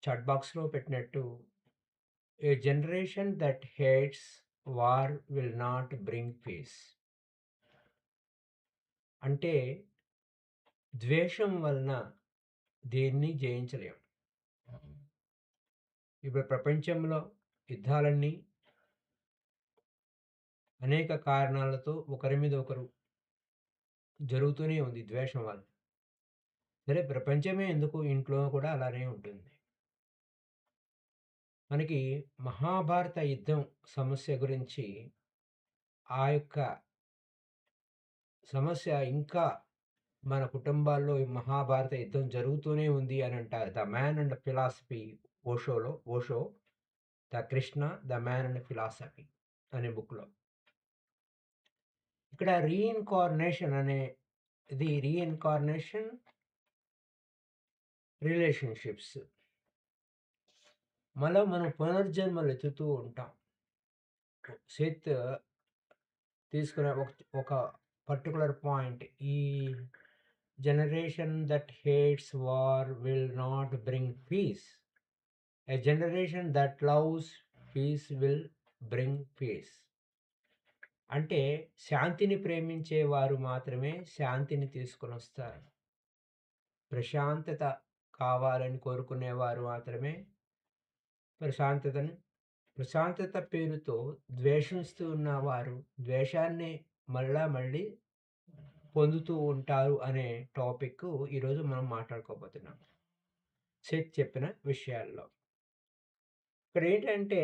Chat బాక్స్‌లో పెట్టినట్టు a generation that hates war will not bring peace. అంటే ద్వేషం వలన దేన్ని జయించలేం. ఇప్పుడు ప్రపంచంలో యుద్ధాలన్నీ అనేక కారణాలతో ఒకరి మీద ఒకరు జరుగుతూనే ఉంది ద్వేషం వల్ల. సరే ప్రపంచమే ఎందుకు ఇంట్లో కూడా అలానే ఉంటుంది. మనకి మహాభారత యుద్ధం సమస్య గురించి ఆ యొక్క సమస్య ఇంకా మన కుటుంబాల్లో ఈ మహాభారత యుద్ధం జరుగుతూనే ఉంది అని అంటారు. The man and philosophy Osho the Krishna the man and philosophy అనే బుక్లో ఇక్కడ రీఇన్కార్నేషన్ అనే ఇది రీఇన్కార్నేషన్ రిలేషన్షిప్స్ మనం పునర్జన్మలు ఎత్తుతూ ఉంటాం. సేత్ తీసుకునే ఒక పర్టికులర్ పాయింట్ ఈ generation that hates war will not bring peace. A generation that loves peace will bring peace. అంటే శాంతిని ప్రేమించే వారు మాత్రమే శాంతిని తీసుకొని వస్తారు. ప్రశాంతత కావాలని కోరుకునేవారు మాత్రమే ప్రశాంతత పేరుతో ద్వేషిస్తూ ఉన్నవారు ద్వేషాన్ని మళ్ళీ పొందుతూ ఉంటారు అనే టాపిక్ ఈరోజు మనం మాట్లాడుకోబోతున్నాం సేత్ చెప్పిన విషయాల్లో. ఇక్కడ ఏంటంటే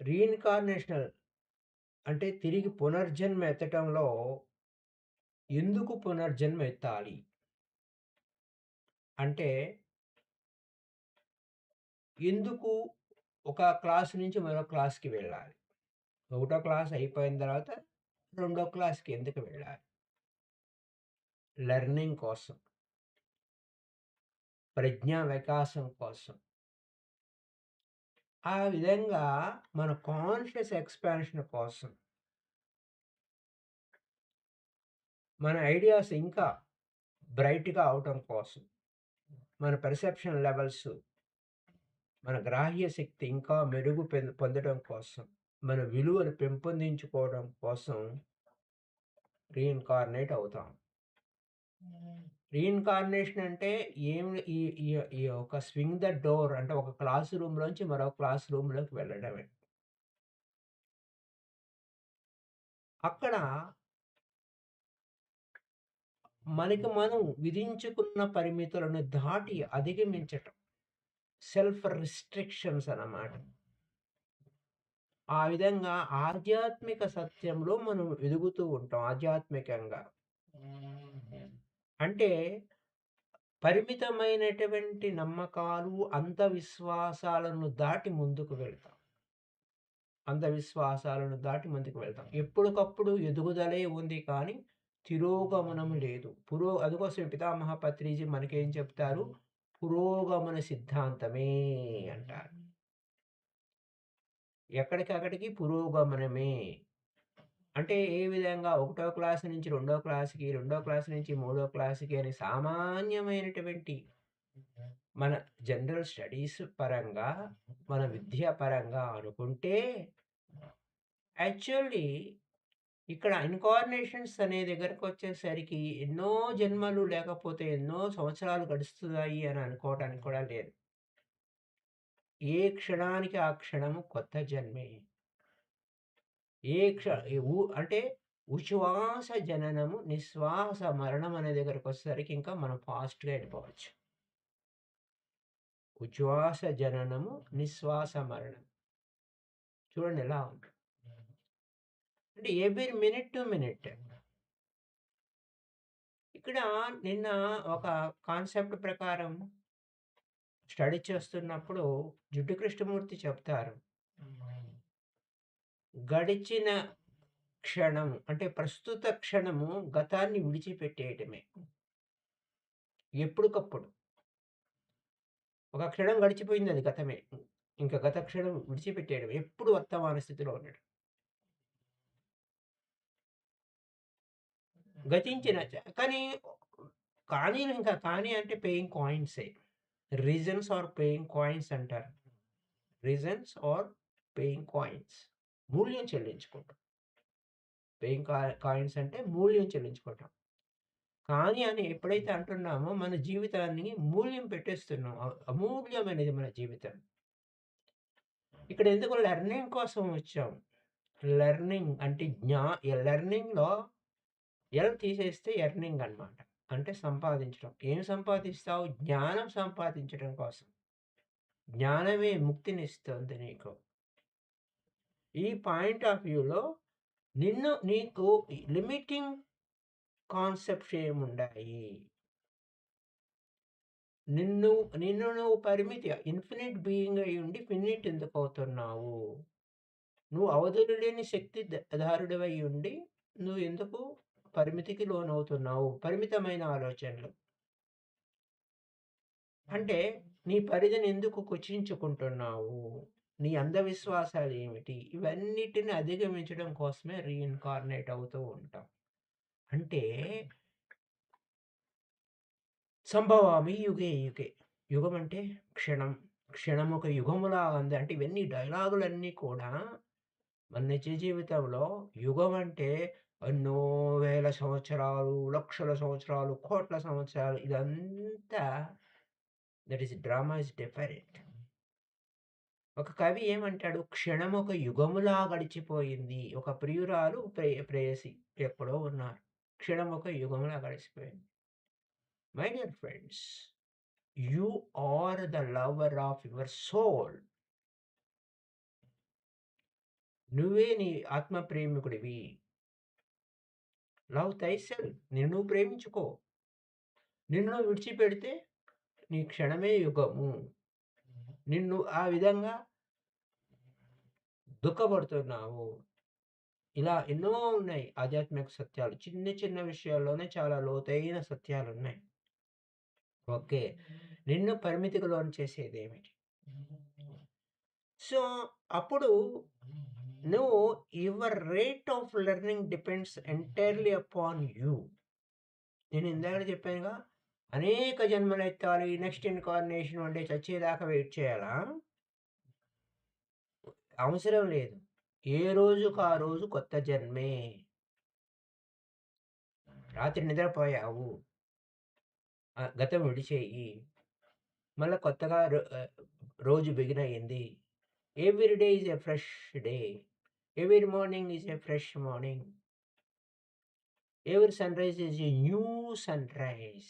రీఇన్కార్నేషనల్ అంటే తిరిగి పునర్జన్మ ఎత్తటంలో ఎందుకు పునర్జన్మ ఎత్తాలి అంటే ఎందుకు ఒక క్లాస్ నుంచి మరో క్లాస్కి వెళ్ళాలి, ఒకటో క్లాస్ అయిపోయిన తర్వాత రెండో క్లాస్కి ఎందుకు వెళ్ళాలి? లెర్నింగ్ కోసం, ప్రజ్ఞా వికాసం కోసం. ఆ విధంగా మన కాన్షియస్ ఎక్స్పాన్షన్ కోసం, మన ఐడియాస్ ఇంకా బ్రైట్గా అవటం కోసం, మన పర్సెప్షన్ లెవెల్స్, మన గ్రాహ్య శక్తి ఇంకా మెరుగు పొందడం కోసం, మన విలువను పెంపొందించుకోవడం కోసం రీఇన్కార్నేట్ అవుతాం. రీఇన్కార్నేషన్ అంటే ఏమి ఈ ఈ ఈ ఒక స్వింగ్ ద డోర్ అంటే ఒక క్లాస్ రూమ్‌లోంచి మరో క్లాస్ రూమ్‌లోకి వెళ్ళడమే. అక్కడ మనకి మనం విధించుకున్న పరిమితులను దాటి అధిగమించటం. సెల్ఫ్ రిస్ట్రిక్షన్స్ అన్నమాట. ఆ విధంగా ఆధ్యాత్మిక సత్యంలో మనం ఎదుగుతూ ఉంటాం ఆధ్యాత్మికంగా. అంటే పరిమితమైనటువంటి నమ్మకాలు, అంధవిశ్వాసాలను దాటి ముందుకు వెళ్తాం. అంధవిశ్వాసాలను దాటి ముందుకు వెళ్తాం. ఎప్పటికప్పుడు ఎదుగుదలే ఉంది కానీ తిరోగమనం లేదు. అందుకోసం పితామహ పత్రిజీ మనకేం చెప్తారు? పురోగమన సిద్ధాంతమే అంటారు. ఎక్కడికక్కడికి పురోగమనమే. అంటే ఏ విధంగా ఒకటో క్లాస్ నుంచి రెండో క్లాస్‌కి, రెండో క్లాస్ నుంచి మూడో క్లాస్‌కి అని సామాన్యమైనటువంటి మన జనరల్ స్టడీస్ పరంగా, మన విద్య పరంగా అనుకుంటే యాక్చువల్లీ ఇక్కడ ఇన్‌కార్నేషన్స్ అనే దగ్గరకొచ్చేసరికి ఎన్నో జన్మలు లేకపోతే ఎన్నో సంవత్సరాలు గడుస్తున్నాయి అని అనుకోవడానికి కూడా లేదు. ఏ క్షణానికి ఆ క్షణము కొత్త జన్మే. ఏ క్ష అంటే ఉచ్ఛ్వాస జననము, నిశ్వాస మరణం అనే దగ్గరకొచ్చేసరికి ఇంకా మనం ఫాస్ట్‌గా వెళ్ళిపోవచ్చు. ఉచ్ఛ్వాస జననము, నిశ్వాస మరణం. చూడండి ఎలా ఉంది. అంటే ఎవ్రి మినిట్ టు మినిట్. ఇక్కడ నిన్న ఒక కాన్సెప్ట్ ప్రకారం స్టడీ చేస్తున్నప్పుడు జుట్టు కృష్ణమూర్తి చెప్తారు. గడిచిన క్షణం అంటే ప్రస్తుత క్షణము గతాన్ని విడిచిపెట్టేయటమే. ఎప్పటికప్పుడు. ఒక క్షణం గడిచిపోయింది అది గతమే. ఇంకా గత క్షణం విడిచిపెట్టేయడం. ఎప్పుడు వర్తమాన స్థితిలో ఉండడం. గతించిన కానీ కానీ అంటే పేయింగ్ కాయిన్సే. రీజన్స్ ఆర్ పేయింగ్ కాయిన్స్ అంటారు. Reasons are paying coins. మూల్యం చెల్లించుకుంటాం. పేయింగ్ కాయిన్స్ అంటే మూల్యం చెల్లించుకుంటాం. కానీ అని ఎప్పుడైతే అంటున్నామో మన జీవితాన్ని మూల్యం పెట్టేస్తున్నాం. అమూల్యమైనది మన జీవితం. ఇక్కడ ఎందుకు లెర్నింగ్ కోసం వచ్చాం. లెర్నింగ్ అంటే లెర్నింగ్‌లో ఎల్ తీసేస్తే ఎర్నింగ్ అన్నమాట. అంటే సంపాదించడం. ఏం సంపాదిస్తావు? జ్ఞానం సంపాదించడం కోసం. జ్ఞానమే ముక్తినిస్తుంది నీకు. ఈ పాయింట్ ఆఫ్ వ్యూలో నీకు లిమిటింగ్ కాన్సెప్ట్స్ ఏముండాయి? నిన్ను నిన్ను నువ్వు పరిమితి ఇన్ఫినిట్ బీయింగ్ అయి ఉండి ఫినిట్ ఎందుకు అవుతున్నావు? నువ్వు అవధులు లేని శక్తి ధారుడివై ఉండి నువ్వు ఎందుకు పరిమితికి లోనవుతున్నావు? పరిమితమైన ఆలోచనలు. అంటే నీ పరిధిని ఎందుకు కుచించుకుంటున్నావు? నీ అంధవిశ్వాసాలు ఏమిటి? ఇవన్నిటిని అధిగమించడం కోసమే రీఇన్కార్నేట్ అవుతూ ఉంటాం. అంటే సంభవామి యుగే యుగే. యుగం అంటే క్షణం. క్షణం ఒక యుగములా ఉంది. అంటే ఇవన్నీ డైలాగులన్నీ కూడా మన నిజ జీవితంలో యుగం అంటే ఎన్నో వేల సంవత్సరాలు, లక్షల సంవత్సరాలు, కోట్ల సంవత్సరాలు ఇదంతా డ్రామా ఇస్ డిఫరెంట్. ఒక కవి ఏమంటాడు? క్షణం ఒక యుగములా గడిచిపోయింది. ఒక ప్రియురాలు, ప్రేయసి ఎక్కడో ఉన్నారు. క్షణం ఒక యుగములా గడిచిపోయింది. My dear friends, you are the lover of your soul. నువ్వే నీ ఆత్మ ప్రేమికుడివి. లవ్ థైసెల్ఫ్. నిన్ను నువ్వు ప్రేమించుకో. నిన్ను నువ్వు విడిచిపెడితే నీ క్షణమే యుగము. నిన్ను ఆ విధంగా దుఃఖపడుతున్నావు. ఇలా ఎన్నో ఉన్నాయి ఆధ్యాత్మిక సత్యాలు. చిన్న చిన్న విషయాల్లోనే చాలా లోతైన సత్యాలున్నాయి. ఓకే. నిన్ను పరిమితికి లోను చేసేదేమిటి? సో, అప్పుడు నువ్వు your rate of learning depends entirely upon you. నేను ఇందాక చెప్పానుగా, అనేక జన్మలెత్తాలి, నెక్స్ట్ ఇన్‌కార్నేషన్ అంటే చచ్చేదాకా వెయిట్ చేయాలా? అవసరం లేదు. ఏ రోజుకు ఆ రోజు కొత్త జన్మే. రాత్రి నిద్రపోయావు. గతం విడిచెయ్యి. మళ్ళా కొత్తగా రోజు బిగినయింది. Every day is a fresh day. Every morning is a fresh morning. Every sunrise is a new sunrise.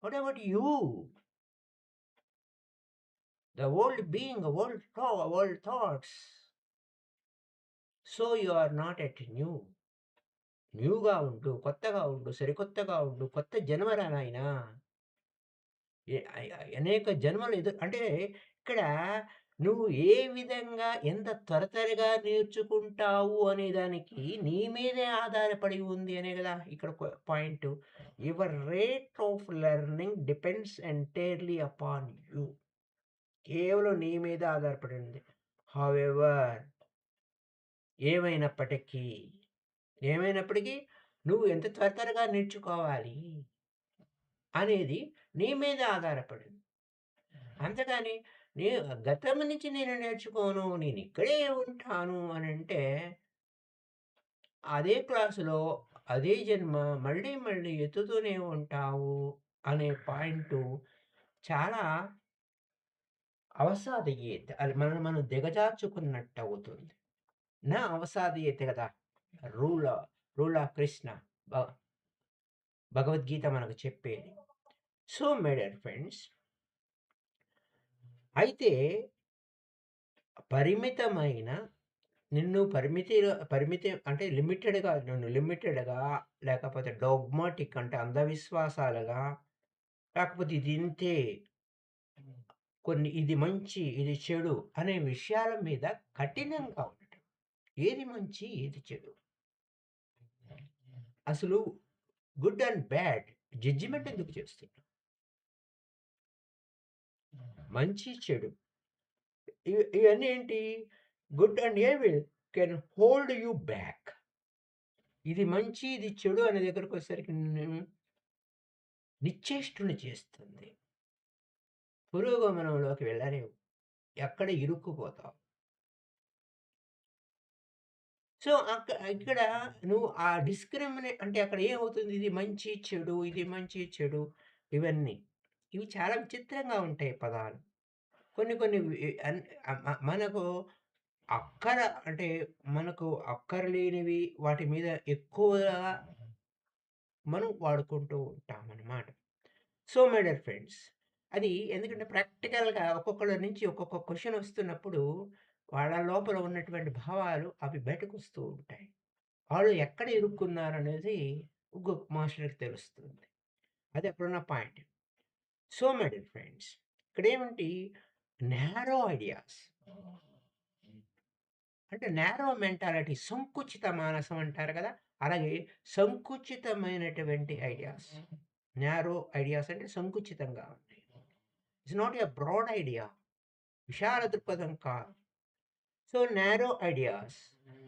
What about you? The world being, world thoughts. So you are not at new. న్యూగా ఉండు, కొత్తగా ఉండు, సరికొత్తగా ఉండు. కొత్త జన్మరా నాయనా. అనేక జన్మలు అంటే ఇక్కడ నువ్వు ఏ విధంగా ఎంత త్వరగా నేర్చుకుంటావు అనే దానికి నీ మీదే ఆధారపడి ఉంది అనే కదా ఇక్కడ point. Your rate of learning depends entirely upon you. కేవలం నీ మీద ఆధారపడి ఉంది. హౌఎవర్, ఏమైనప్పటికీ నువ్వు ఎంత త్వరగా నేర్చుకోవాలి అనేది నీ మీద ఆధారపడింది. అంతేగాని గతం నుంచి నేను నేర్చుకోను, నేను ఇక్కడే ఉంటాను అని అంటే అదే క్లాసులో అదే జన్మ మళ్ళీ మళ్ళీ ఎత్తుతూనే ఉంటావు అనే పాయింటు చాలా అవసాదీయత. అది మనం దిగజార్చుకున్నట్టు అవుతుంది. నా అవసాదీయత కదా రూల్ ఆఫ్ కృష్ణ భగవద్గీత మనకు చెప్పేది. సో మై డియర్ ఫ్రెండ్స్, అయితే పరిమితమైన నిన్ను పరిమితి అంటే లిమిటెడ్‌గా లేకపోతే డోగ్మాటిక్ అంటే అంధవిశ్వాసాలుగా, లేకపోతే ఇది ఇంతే, ఇది మంచి, ఇది చెడు అనే విషయాల మీద కఠినంగా ఉండటం. ఏది మంచి, ఏది చెడు? అసలు గుడ్ అండ్ బ్యాడ్ జడ్జిమెంట్ ఎందుకు చేస్తున్నావు? మంచి, చెడు ఇవన్నీ ఏంటి? Good and evil can hold you back. ఇది మంచి, ఇది చెడు అనే దగ్గరకొచ్చేసరికి నిన్ను నిశ్చేష్టుని చేస్తుంది. పురోగమనంలోకి వెళ్ళలేవు. ఎక్కడ ఇరుక్కుపోతావు. సో, ఇక్కడ నువ్వు ఆ అంటే అక్కడ ఏమవుతుంది? ఇది మంచి, చెడు, ఇది మంచి, చెడు ఇవన్నీ. ఇవి చాలా విచిత్రంగా ఉంటాయి పదాలు. కొన్ని కొన్ని వి అన్ మనకు అక్కర అంటే మనకు అక్కరలేనివి వాటి మీద ఎక్కువగా మనం వాడుకుంటూ ఉంటామనమాట. సో, మై డియర్ ఫ్రెండ్స్, అది ఎందుకంటే ప్రాక్టికల్‌గా ఒక్కొక్కళ్ళ నుంచి ఒక్కొక్క క్వెషన్ వస్తున్నప్పుడు వాళ్ళ లోపల ఉన్నటువంటి భావాలు అవి బయటకొస్తూ ఉంటాయి. వాళ్ళు ఎక్కడ ఇరుక్కున్నారనేది ఇంకొక మాస్టర్‌కి తెలుస్తుంది. అది అక్కడున్న point. So, my dear friends, ఇక్కడేమిటి నారో ఐడియాస్ అంటే నారో మెంటాలిటీ సంకుచిత మానసం అంటారు కదా! అలాగే సంకుచితమైనటువంటి ఐడియాస్. నారో ఐడియాస్ అంటే సంకుచితంగా ఉన్నాయి. It's not a broad idea. విశాల దృక్పథం కాదు. So, narrow ideas.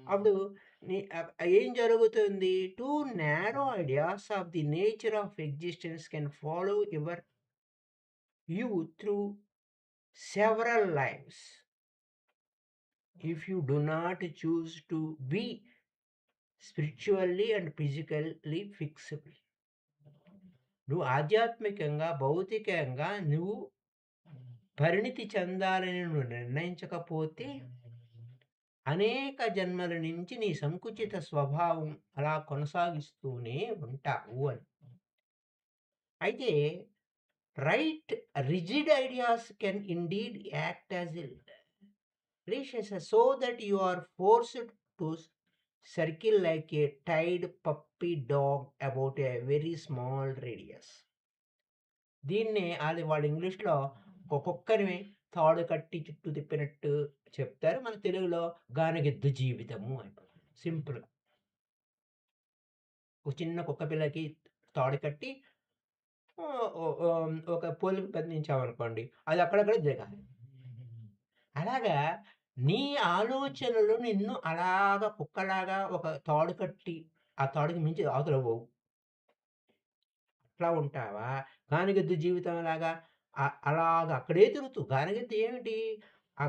అప్పుడు ఏం జరుగుతుంది? 2 narrow ideas of the nature of existence can follow you through several lives. If you do not choose to be spiritually and physically flexible. నువ్వు ఆధ్యాత్మికంగా, భౌతికంగా నువ్వు పరిణితి చెందాలని నువ్వు నిర్ణయించకపోతే, అనేక జన్మల నుంచి నీ సంకుచిత స్వభావం అలా కొనసాగిస్తూనే ఉంటావు అని. అయితే right rigid ideas can indeed act as a leashes so that you are forced to circle like a tied puppy dog about a very small radius. దీన్నే అది వాళ్ళు ఇంగ్లీష్‌లో ఒక కుక్కని తాడు కట్టి చుట్టూ తిప్పినట్టు చెప్తారు. మన తెలుగులో గానగెద్దు జీవితము అంటారు. సింపుల్‌గా. ఒక చిన్న కుక్క పిల్లకి తాడు కట్టి ఒక పోలుకి బంధించామనుకోండి. అది అక్కడక్కడే దిగాలి. అలాగా నీ ఆలోచనలు నిన్ను అలాగా కుక్కలాగా ఒక తాడు కట్టి, ఆ తాడుకి మించి అవతల పోవు. అట్లా ఉంటావా? గానిగెద్దు జీవితంలాగా అలాగా అక్కడే తిరుగుతూ గానిగెద్దు ఏమిటి? ఆ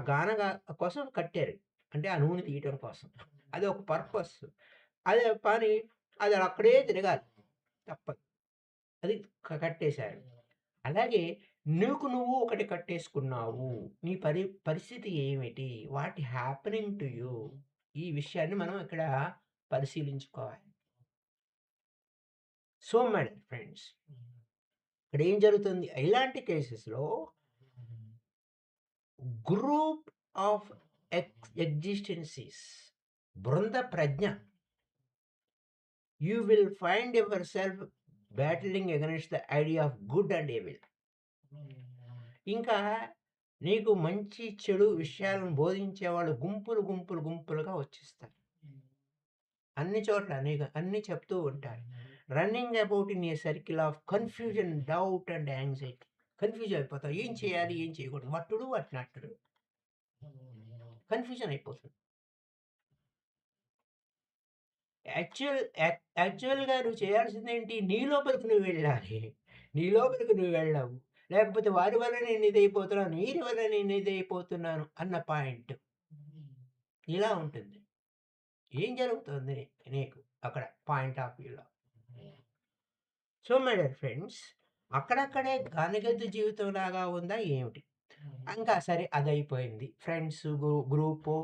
కోసం కట్టారు. అంటే ఆ నూనె తీయటం కోసం. అది ఒక పర్పస్. అదే పని అది అక్కడే తిరగాలి. తప్పదు. అది కట్టేశారు. అలాగే నీకు నువ్వు ఒకటి కట్టేసుకున్నావు. నీ పరిస్థితి ఏమిటి? What happening to you? ఈ విషయాన్ని మనం ఇక్కడ పరిశీలించుకోవాలి. సో మై డియర్ ఫ్రెండ్స్, ఇక్కడ ఏం జరుగుతుంది? ఇలాంటి కేసెస్‌లో గ్రూప్ ఆఫ్ ఎగ్జిస్టెన్సీస్ బృంద ప్రజ్ఞ you will find your self battling against the idea of good and evil. ఇంకా నీకు మంచి, చెడు విషయాలను బోధించేవాళ్ళు గుంపులుగా వచ్చేస్తారు. అన్ని చోట్ల నీకు అన్నీ చెప్తూ ఉంటారు. Running about in a circle of confusion, doubt and anxiety. Confuse అయిపోతావు. ఏం చేయాలి? ఏం చేయకూడదు? What to do? What not to do? Confusion అయిపోతుంది. యాక్చువల్‌గా నువ్వు చేయాల్సిందేంటి? నీ లోపలికి నువ్వు వెళ్ళాలి. నీ లోపలికి నువ్వు వెళ్ళవు. లేకపోతే వారి వల్ల నేను ఇదైపోతున్నాను, వీరి వల్ల నేను ఇదైపోతున్నాను అన్న పాయింట్. ఇలా ఉంటుంది. ఏం జరుగుతుంది నీకు అక్కడ పాయింట్ ఆఫ్ వ్యూలో? సో మై డియర్ ఫ్రెండ్స్, అక్కడక్కడే గానిగద్దు జీవితంలాగా ఉందా ఏమిటి? ఇంకా సరే అదయిపోయింది. ఫ్రెండ్స్ గ్రూపు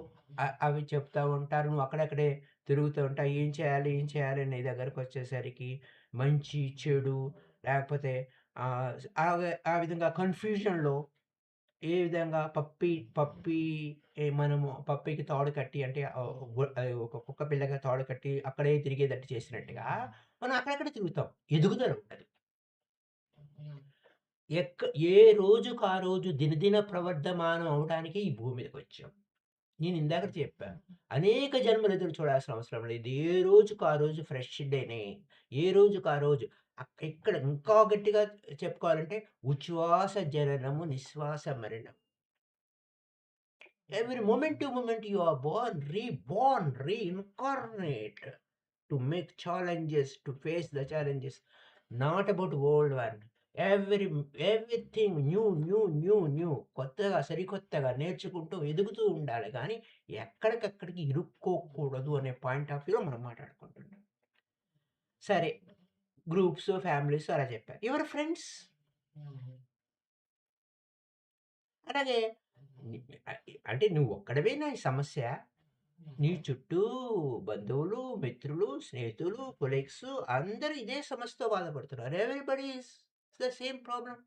అవి చెప్తా ఉంటారు. నువ్వు అక్కడక్కడే తిరుగుతూ ఉంటావు. ఏం చేయాలి? ఏం చేయాలి? నీ దగ్గరకొచ్చేసరికి మంచి, చెడు లేకపోతే ఆ విధంగా కన్‌ఫ్యూజన్‌లో ఏ విధంగా పప్పీ మనము పప్పీకి తాడు కట్టి అంటే ఒక కుక్క పిల్లగా తాడు కట్టి అక్కడే తిరిగేటట్టు చేసినట్టుగా మనం అక్కడక్కడ తిరుగుతాం. ఎదుగుదల ఉండదు. ఏ రోజుకి ఆ రోజు దినదిన ప్రవర్ధమానం అవ్వడానికే ఈ భూమి మీదకొచ్చాం. నేను ఇందాక చెప్పాను. అనేక జన్మలు ఎదురు చూడాల్సిన అవసరం లేదు. ఏ రోజుకి ఆ రోజు ఫ్రెష్ డేనే. ఏ రోజుకి ఆ రోజు. ఇక్కడ ఇంకా గట్టిగా చెప్పుకోవాలంటే ఉచ్ఛ్వాస జననము, నిశ్వాస మరణం. Every moment to moment you are born, reborn, reincarnate. to make challenges, to face the challenges. Not about old one. Everything new కొత్తగా సరికొత్తగా నేర్చుకుంటూ ఎదుగుతూ ఉండాలి కానీ ఎక్కడికక్కడికి ఇరుక్కోకూడదు అనే పాయింట్ ఆఫ్ వ్యూలో మనం మాట్లాడుకుంటున్నాం. సరే, గ్రూప్స్, ఫ్యామిలీస్ అలా చెప్పారు. యువర్ ఫ్రెండ్స్ అలాగే అంటే నువ్వు ఒక్కడివేనా ఈ సమస్య? నీ చుట్టూ బంధువులు, మిత్రులు, స్నేహితులు, కొలీగ్స్ అందరూ ఇదే సమస్యతో బాధపడుతున్నారు. Everybody is the same problem.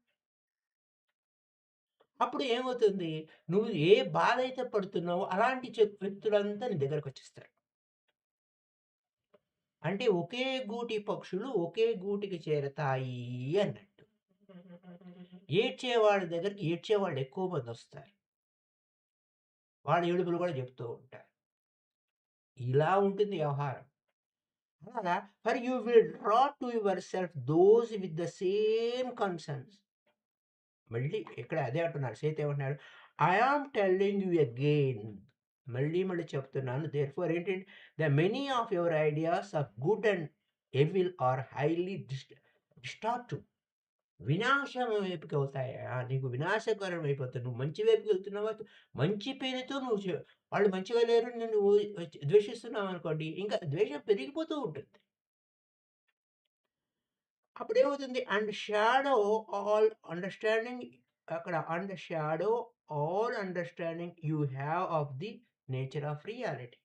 అప్పుడు ఏమవుతుంది? నువ్వు ఏ బాధ అయితే పడుతున్నావో అలాంటి వ్యక్తులంతా నీ దగ్గరకొచ్చేస్తారు. అంటే ఒకే గూటి పక్షులు ఒకే గూటికి చేరతాయి అన్నట్టు. ఏడ్చేవాడి దగ్గరికి ఏడ్చేవాళ్ళు ఎక్కువ మందొస్తారు. వాళ్ళ ఏడుపులు కూడా చెప్తూ ఉంటారు. ఇలా ఉంటుంది వ్యవహారం. అలాగా for you will draw to your self those with the same concerns. మళ్ళీ ఇక్కడ అదే అంటున్నారు. సీత ఏమంటున్నాడు? I am telling you again. మళ్ళీ చెప్తున్నాను. దేర్‌ఫోర్ ఏంటంటే the many of your ideas of good and evil are highly distortive. వినాశం వైపుకి అవుతాయా? నీకు వినాశకరం అయిపోతావు. నువ్వు మంచి వైపుకి వెళ్తున్నావా? మంచి పేరుతో నువ్వు వాళ్ళు మంచిగా లేరు నిన్ను ద్వేషిస్తున్నావనుకోండి, ఇంకా ద్వేషం పెరిగిపోతూ ఉంటుంది. అప్పుడేమవుతుంది? అండ్ షాడో ఆల్ అండర్‌స్టాండింగ్ అక్కడ and shadow all understanding you have of the nature of reality.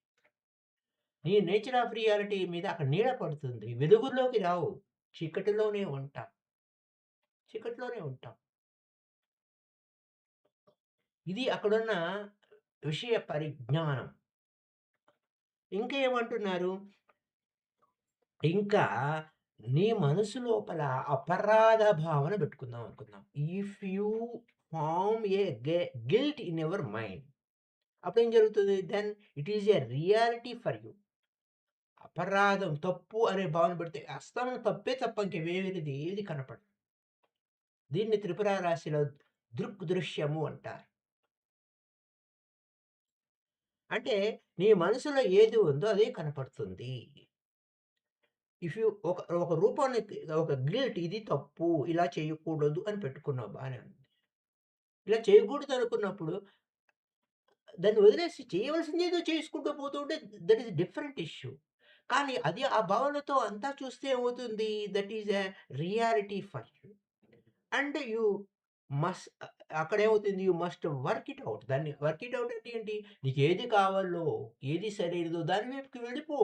నీ నేచర్ ఆఫ్ రియాలిటీ మీద అక్కడ నీడ పడుతుంది. వెలుగులోకి రావు. చీకటిలోనే ఉంటాం. చీకటిలోనే ఉంటాం. ఇది అక్కడున్న విషయ పరిజ్ఞానం. ఇంకా ఏమంటున్నారు? ఇంకా నీ మనసు లోపల అపరాధ భావన పెట్టుకుందాం అనుకుందాం. If you form a guilt in your mind, అప్పుడేం జరుగుతుంది? Then it is a reality for you. అపరాధం, తప్పు అనే భావన పెడితే అస్తమానం తప్పే తప్ప ఇంక వేరేది ఏది కనపడదు. దీన్ని త్రిపుర రాశిలో దృగ్దృశ్యము అంటారు. అంటే నీ మనసులో ఏది ఉందో అదే కనపడుతుంది. ఇఫ్ యూ ఒక రూపాన్ని, ఒక గిల్ట్, ఇది తప్పు, ఇలా చేయకూడదు అని పెట్టుకున్నావు బానే ఉంది. ఇలా చేయకూడదు అనుకున్నప్పుడు దాన్ని వదిలేసి చేయవలసిందేదో చేసుకుంటూ పోతూ ఉంటే దట్ ఈస్ డిఫరెంట్ ఇష్యూ. కానీ అది ఆ భావనతో అంతా చూస్తే ఏమవుతుంది? That is a reality for you. And you must అక్కడేమవుతుంది? You must work it out. దాన్ని వర్క్ ఇట్ ఔట్ అంటే ఏంటి? నీకేది కావాలో, ఏది సరైనదో దాని వైపుకి వెళ్ళిపో.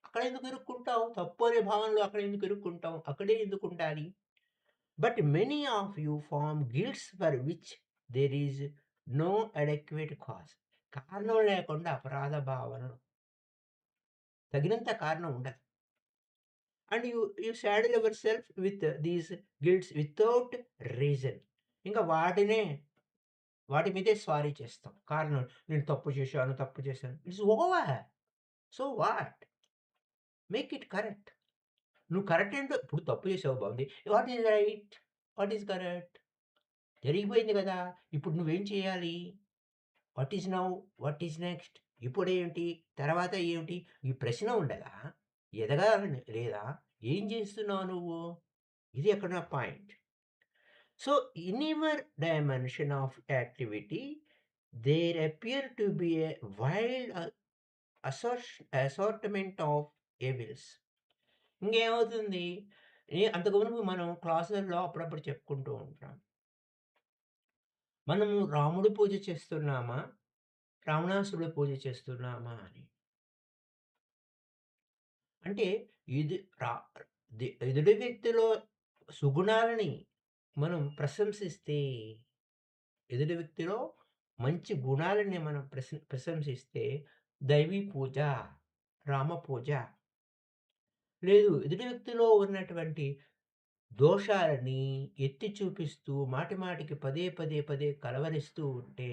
అక్కడెందుకు ఇరుక్కుంటావు? తప్పు అనే భావనలో అక్కడెందుకు ఇరుక్కుంటావు? అక్కడే ఎందుకుండాలి? But many of you form guilts for which there is no adequate cause. కారణం లేకుండా అపరాధ భావన, తగినంత కారణం ఉండదు. And you saddle your self with these guilts without reason. ఇంకా వాటి మీదే స్వారీ చేస్తాం. కారణం, నేను తప్పు చేశాను. It's over. So what? Make it correct. నువ్వు కరెక్ట్ ఏంటో ఇప్పుడు తప్పు చేసావు బావుంది. What is right? What is correct? జరిగిపోయింది గదా! ఇప్పుడు నువ్వేం చేయాలి? What is now? What is next? ఇప్పుడేంటి? తర్వాత ఏమిటి? ఈ ప్రశ్న ఉండదా? ఎదగాలని లేదా? ఏం చేస్తున్నావు నువ్వు? ఇది అక్కడ నా point. So, in your dimension of activity there appear to be a wild assortment of evils. ఇంకేమవుతుంది? అంతకుమునుపు మనం క్లాసుల్లో అప్పుడప్పుడు చెప్పుకుంటూ ఉంటాం. మనము రాముడి పూజ చేస్తున్నామా? రావణాసురుడి పూజ చేస్తున్నామా అని. అంటే ఇది రా ఎదుటి వ్యక్తిలో సుగుణాలని మనం ప్రశంసిస్తే, ఎదుటి వ్యక్తిలో మంచి గుణాలని మనం ప్రశంసిస్తే దైవీ పూజ, రామ పూజ. లేదు, ఎదుటి వ్యక్తిలో ఉన్నటువంటి దోషాలని ఎత్తి చూపిస్తూ మాటిమాటికి పదే కలవరిస్తూ ఉంటే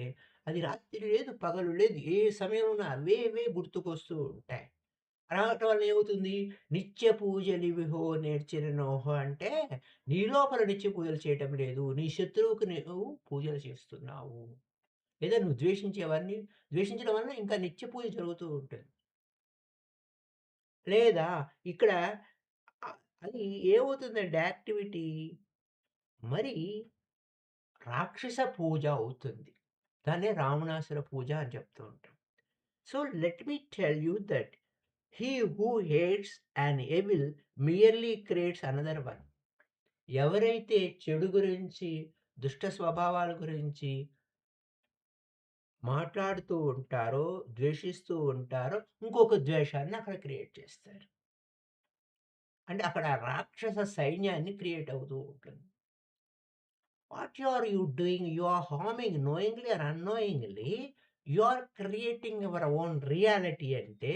అది రాత్రి లేదు, పగలు లేదు, ఏ సమయంలోనూ అవే గుర్తుకొస్తూ ఉంటాయి. రావటం వల్ల ఏమవుతుంది? నిత్య పూజలివిహో నేర్చిననోహో అంటే నీ లోపల నిత్య పూజలు చేయటం లేదు. నీ శత్రువుకి నువ్వు పూజలు చేస్తున్నావు. లేదా నువ్వు ద్వేషించేవారిని ద్వేషించడం వల్ల ఇంకా నిత్య పూజ జరుగుతూ ఉంటుంది. లేదా ఇక్కడ అది ఏమవుతుందంటే యాక్టివిటీ మరి రాక్షస పూజ అవుతుంది. దాన్నే రావణాసుర పూజ అని చెప్తూ ఉంటాం. So let me tell you that he who hates an evil merely creates another one. ఎవరైతే చెడు గురించి, దుష్ట స్వభావాల గురించి మాట్లాడుతూ ఉంటారో, ద్వేషిస్తూ ఉంటారో, ఇంకొక ద్వేషాన్ని అక్కడ క్రియేట్ చేస్తారు. అంటే అక్కడ రాక్షస సైన్యాన్ని క్రియేట్ అవుతూ ఉంటుంది. What are you doing? You are harming knowingly or unknowingly. You are creating your own reality అంటే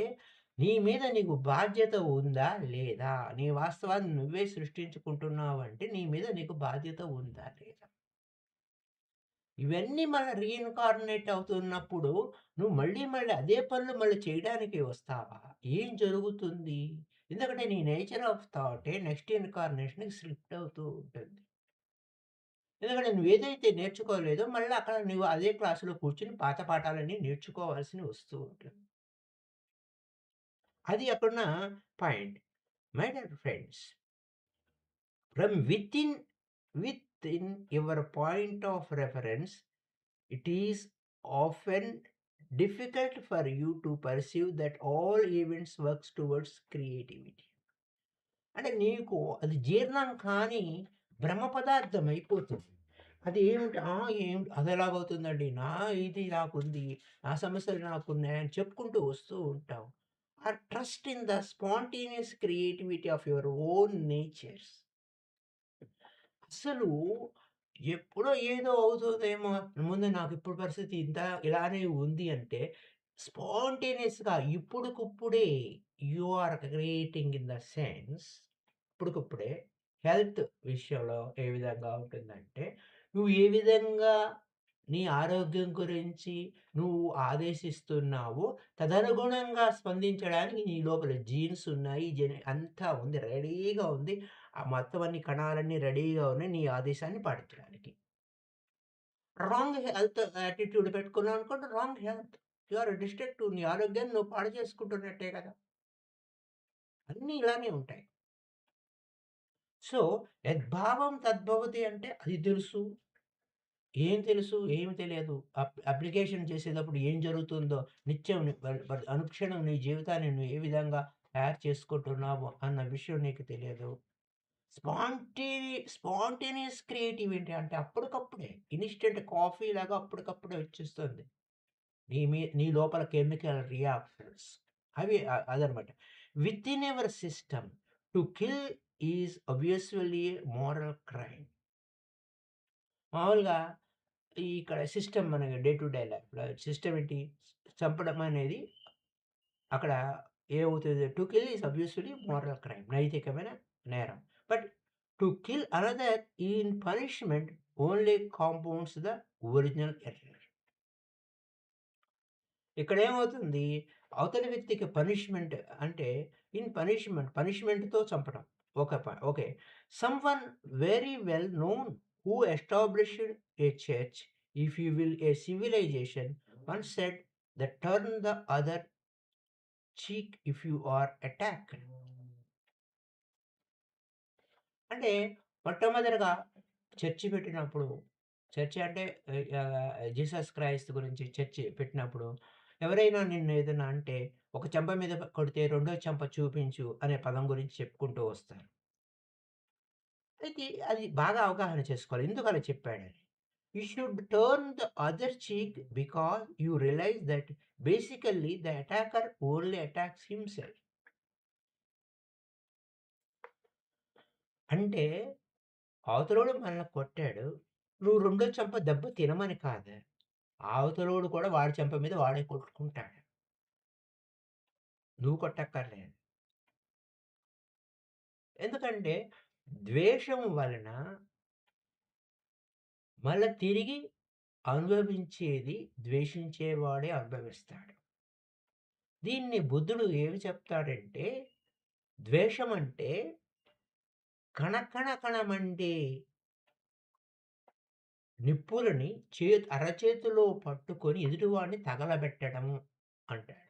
నీ మీద నీకు బాధ్యత ఉందా? లేదా? నీ వాస్తవాన్ని నువ్వే సృష్టించుకుంటున్నావంటే నీ మీద నీకు బాధ్యత ఉందా? లేదా? ఇవన్నీ మళ్ళా రీఇన్కార్నేట్ అవుతున్నప్పుడు నువ్వు మళ్ళీ మళ్ళీ అదే పనులు మళ్ళీ చేయడానికి వస్తావా? ఏం జరుగుతుంది? ఎందుకంటే నీ నేచర్ ఆఫ్ థాటే నెక్స్ట్ ఇన్కార్నేషన్‌కి షిఫ్ట్ అవుతూ ఉంటుంది. ఎందుకంటే నువ్వేదైతే నేర్చుకోలేదో మళ్ళీ అక్కడ నువ్వు అదే క్లాస్‌లో కూర్చొని పాత పాఠాలన్నీ నేర్చుకోవాల్సి వస్తూ ఉంటుంది. అది అక్కడున్న point. My dear friends, from within your point of reference, it is often difficult for you to perceive that all events works towards creativity. అంటే నీకు అది జీర్ణం కాని భ్రమ పదార్థం అయిపోతుంది. అది ఏమిటి? అదెలాగవుతుందండి? ఇది నాకుంది. నా సమస్యలు నాకున్నాయని చెప్పుకుంటూ వస్తూ ఉంటావు. ఆ trust in the spontaneous creativity of your own natures. అస్సలు ఎప్పుడో ఏదో అవుతదేమో, ముందు నాకిప్పుడు పరిస్థితి ఇలానే ఉంది అంటే, స్పాంటేనియస్‌గా ఇప్పుడుకిప్పుడే you are creating in the sense ఇప్పుడుకిప్పుడే హెల్త్ విషయంలో ఏ విధంగా ఉంటుందంటే, నువ్వు ఏ విధంగా నీ ఆరోగ్యం గురించి నువ్వు ఆదేశిస్తున్నావో, తదనుగుణంగా స్పందించడానికి నీ లోపల జీన్స్ ఉన్నాయి. అంతా ఉంది. రెడీగా ఉంది. ఆ మొత్తం అన్ని కణాలన్నీ రెడీగా ఉన్నాయి నీ ఆదేశాన్ని పాటించడానికి. రాంగ్ హెల్త్ యాటిట్యూడ్ పెట్టుకున్నావనుకోండి wrong health. You are destructive. నీ ఆరోగ్యాన్ని నువ్వు పాడు చేసుకుంటున్నట్టే కదా! అన్నీ ఇలానే ఉంటాయి. సో, యద్భావం తద్భవతి అంటే అది తెలుసు. ఏం తెలుసు? ఏమి తెలియదు. అప్లికేషన్ చేసేటప్పుడు ఏం జరుగుతుందో నిత్యం అనుక్షణం నీ జీవితాన్ని నువ్వు ఏ విధంగా తయారు చేసుకుంటున్నావో అన్న విషయం నీకు తెలియదు. స్పాంటేనియస్ క్రియేటివిటీ అంటే అప్పటికప్పుడే ఇన్‌స్టంట్ కాఫీ లాగా అప్పటికప్పుడే వచ్చేస్తుంది. నీ లోపల కెమికల్ రియాక్షన్స్. అదనమాట. Within your system to kill is obviously moral crime. మామూలుగా ఇక్కడ సిస్టమ్ మనకి డే టు డే లైఫ్‌లో సిస్టమ్ ఏంటి? చంపడం అనేది అక్కడ ఏమవుతది? To kill is obviously moral crime. నైతికమైన నేరం. But to kill another in punishment only compounds the original error. ఇక్కడేమవుతుంది? అవతలి వ్యక్తికి పనిష్మెంట్ అంటే పనిష్మెంట్‌తో చంపడం. Okay. Someone very well known who established a church, if you will a civilisation once said the turn the other cheek if you are attacked. అంటే మొట్టమొదటగా church పెట్టినప్పుడు church అంటే జీసస్ క్రైస్ట్ గురించి చర్చి పెట్టినప్పుడు ఎవరైనా నిన్ను ఏదైనా అంటే ఒక చెంప మీద కొడితే రెండో చెంప చూపించు అనే పదం గురించి చెప్పుకుంటూ వస్తారు. అయితే అది బాగా అవగాహన చేసుకోవాలి. ఎందుకలా చెప్పాడని. You should turn the other cheek because you realize that basically the attacker only attacks himself. అంటే అవతలోడు మనల్ని కొట్టాడు. నువ్వు రెండో చెంప దెబ్బ తినమని కాదు. అవతలోడు కూడా వాడి చెంప మీద వాడే కొట్టుకుంటాడు. నువ్వు కొట్టక్కర్లేదు. ఎందుకంటే ద్వేషం వలన మళ్ళా తిరిగి అనుభవించేది ద్వేషించేవాడే అనుభవిస్తాడు. దీన్ని బుద్ధుడు ఏమి చెప్తాడంటే, ద్వేషం అంటే కణకణమండే నిప్పులని అరచేతిలో పట్టుకొని ఎదుటివాడిని తగలబెట్టడము అంటాడు.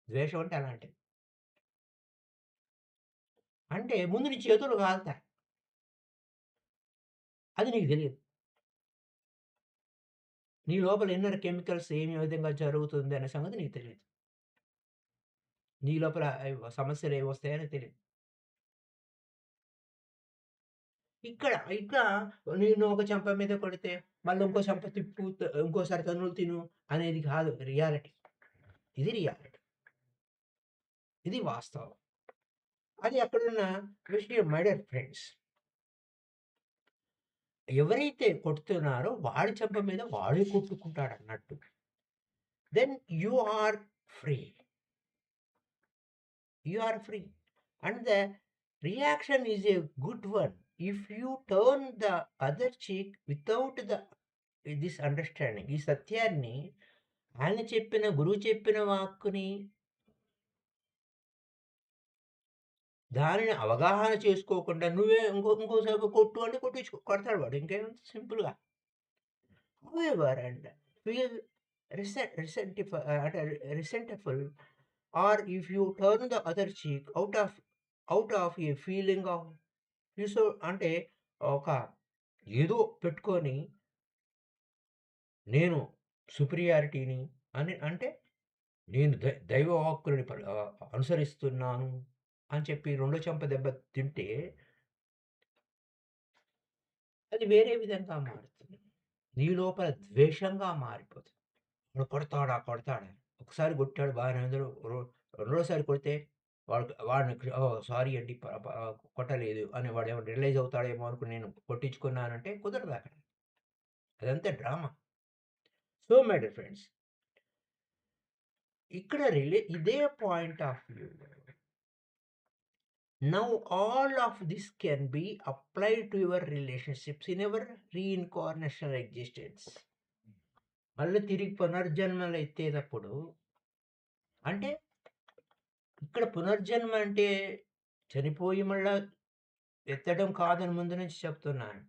ద్వేషం అంటే అలాంటిది. అంటే ముందు నీ చేతులు కాలుతాయి. అది నీకు తెలీదు. నీ లోపల ఇన్నర్ కెమికల్స్ ఏమి విధంగా జరుగుతుంది అనే సంగతి నీకు తెలీదు. నీ లోపల సమస్యలేవొస్తాయని తెలీదు. ఇక్కడ ఇంకా నిన్ను ఒక చెంప మీద కొడితే, మళ్ళీ ఇంకో చెంప తిప్పు, ఇంకోసారి తన్నులు తిను అనేది కాదు రియాలిటీ. ఇది రియాలిటీ. ఇది వాస్తవం. అది అక్కడున్న విషయం మై డియర్ ఫ్రెండ్స్. ఎవరైతే కొడుతున్నారో వాడి చెంప మీద వాడే కొట్టుకుంటాడన్నట్టు. Then you are free. You are free. And the reaction is a good one. If you turn the other cheek without this understanding, ఈ సత్యాన్ని ఆయన చెప్పిన గురువు చెప్పిన వాక్కుని దానిని అవగాహన చేసుకోకుండా నువ్వే ఇంకోసారి కొట్టు అంటే కొడతాడు వాడు. ఇంకేముంది సింపుల్‌గా. హౌఎవర్ అండ్ ఫీల్ అంటే రిసెంట్‌ఫుల్ or if you turn the other cheek out of a feeling of అంటే ఒక ఏదో పెట్టుకొని నేను సుపీరియారిటీని అని అంటే నేను దైవ వాక్కులని అనుసరిస్తున్నాను అని చెప్పి రెండో చెంప దెబ్బ తింటే అది వేరే విధంగా మారుతుంది. నీ లోపల ద్వేషంగా మారిపోతుంది. వాడు కొడతాడా? కొడతాడా? ఒకసారి కొట్టాడు బాగానే ఉంది. రెండోసారి కొడితే వాడిని ఓహ్! సారీ అండి కొట్టలేదు అని వాడేమో రియలైజ్ అవుతాడేమో అనుకుని నేను కొట్టించుకున్నానంటే కుదరదక్కడ. అదంతా drama. So my dear friends, ఇక్కడ ఇదే పాయింట్ ఆఫ్ వ్యూలో now all of this can be applied to your relationships in your reincarnational existence. మళ్ళీ తిరిగి పునర్జన్మలు ఎత్తేటప్పుడు అంటే ఇక్కడ పునర్జన్మ అంటే చనిపోయి మళ్ళా ఎత్తడం కాదని ముందు నుంచి చెప్తున్నాను.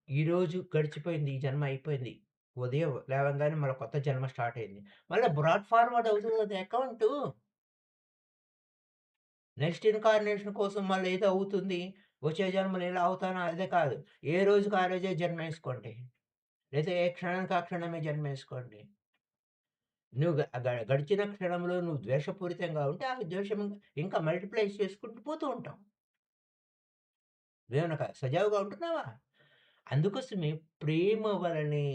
ఈరోజు గడిచిపోయింది. ఈ జన్మ అయిపోయింది. ఉదయం లేవంగానే మళ్ళా కొత్త జన్మ స్టార్ట్ అయింది. మళ్ళా బ్రాడ్ ఫార్వర్డ్ అవుతుంది అది అకౌంటు. నెక్స్ట్ ఇన్‌కార్నేషన్ కోసం మళ్ళీ ఏదో అవుతుంది. వచ్చే జన్మలో ఇలా అవుతాను అదే కాదు. ఏ రోజుకి ఆ రోజే జన్మేసుకోండి. లేదా ఏ క్షణానికి ఆ క్షణమే జన్మేసుకోండి. నువ్వు గడిచిన క్షణంలో నువ్వు ద్వేషపూరితంగా ఉంటే, ఆ ద్వేషం ఇంకా మల్టిప్లై చేసుకుంటూ పోతూ ఉంటావు. నువ్వేమన్నా సజావుగా ఉంటున్నావా? అందుకోసమే ప్రేమ వలనే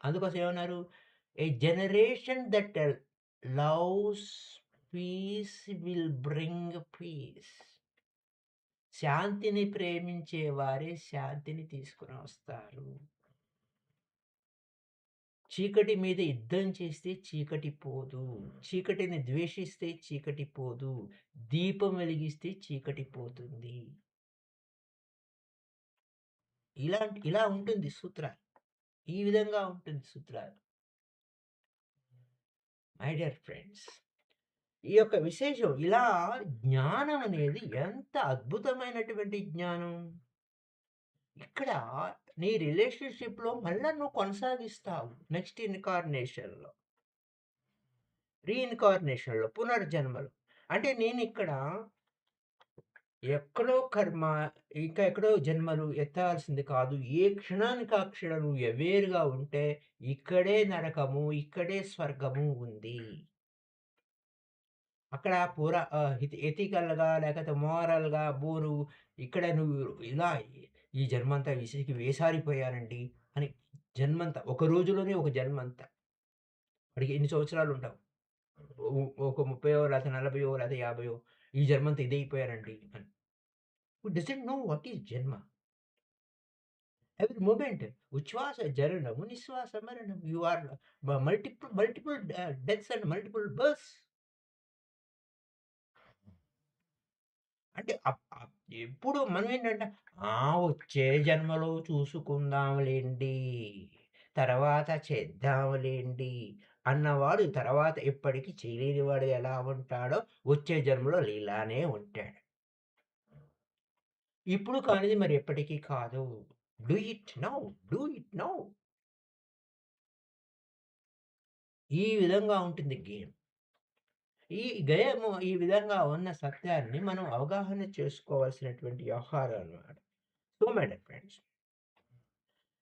అందుకోసం ఏమన్నారు? A generation that loves peace will bring peace. శాంతిని ప్రేమించే వారే శాంతిని తీసుకొని వస్తారు. చీకటి మీద యుద్ధం చేస్తే చీకటి పోదు. చీకటిని ద్వేషిస్తే చీకటి పోదు. దీపం వెలిగిస్తే చీకటి పోతుంది. ఇలా ఉంటుంది సూత్రాలు. ఈ విధంగా ఉంటుంది సూత్రాలు. మై డియర్ ఫ్రెండ్స్, ఈ యొక్క విశేషం ఇలా జ్ఞానం అనేది ఎంత అద్భుతమైనటువంటి జ్ఞానం. ఇక్కడ నీ రిలేషన్‌షిప్‌లో మళ్ళా నువ్వు కొనసాగిస్తావు. నెక్స్ట్ ఇన్‌కార్నేషన్‌లో. రీఇన్‌కార్నేషన్‌లో పునర్జన్మలో. అంటే నేనిక్కడ ఎక్కడో కర్మ, ఇంకా ఎక్కడో జన్మలు ఎత్తాల్సింది కాదు. ఏ క్షణానికి ఆ క్షణం నువ్వు అవేర్‌గా ఉంటే ఇక్కడే నరకము, ఇక్కడే స్వర్గము ఉంది. అక్కడ ఎథికల్‌గా లేకపోతే మోరల్‌గా అబ్బో! నువ్వు ఇక్కడ నువ్వు ఇలా ఈ జన్మంతా విసిగి వేసారిపోయానండి అని జన్మంతా ఒక రోజులోనే ఒక జన్మంతా. వాడికి ఎన్ని సంవత్సరాలుంటావు? ఒక 30 లేకపోతే 40 లేకపోతే 50 ఈ జన్మంతా ఇదైపోయానండి అని. Who doesn't know what is జన్మ. ఎవ్రి మొమెంట్ ఉచ్ఛ్వాస జననము, నిశ్వాస మరణం. You are multiple deaths and multiple births. అంటే ఎప్పుడు మనం ఏంటంటే, వచ్చే జన్మలో చూసుకుందాంలెండి. తర్వాత చేద్దాంలెండి. అన్నవాడు తర్వాత ఎప్పటికి చేయలేనివాడు ఎలా ఉంటాడో, వచ్చే జన్మలో ఇలానే ఉంటాడు. ఇప్పుడు కానిది మరి ఎప్పటికి కాదు. Do it now. Do it now. ఈ విధంగా ఉంటుంది గేమ్. ఈ గేము ఈ విధంగా ఉన్న సత్యాన్ని మనం అవగాహన చేసుకోవాల్సినటువంటి వ్యవహారం అన్నమాట. సో మై డియర్ ఫ్రెండ్స్,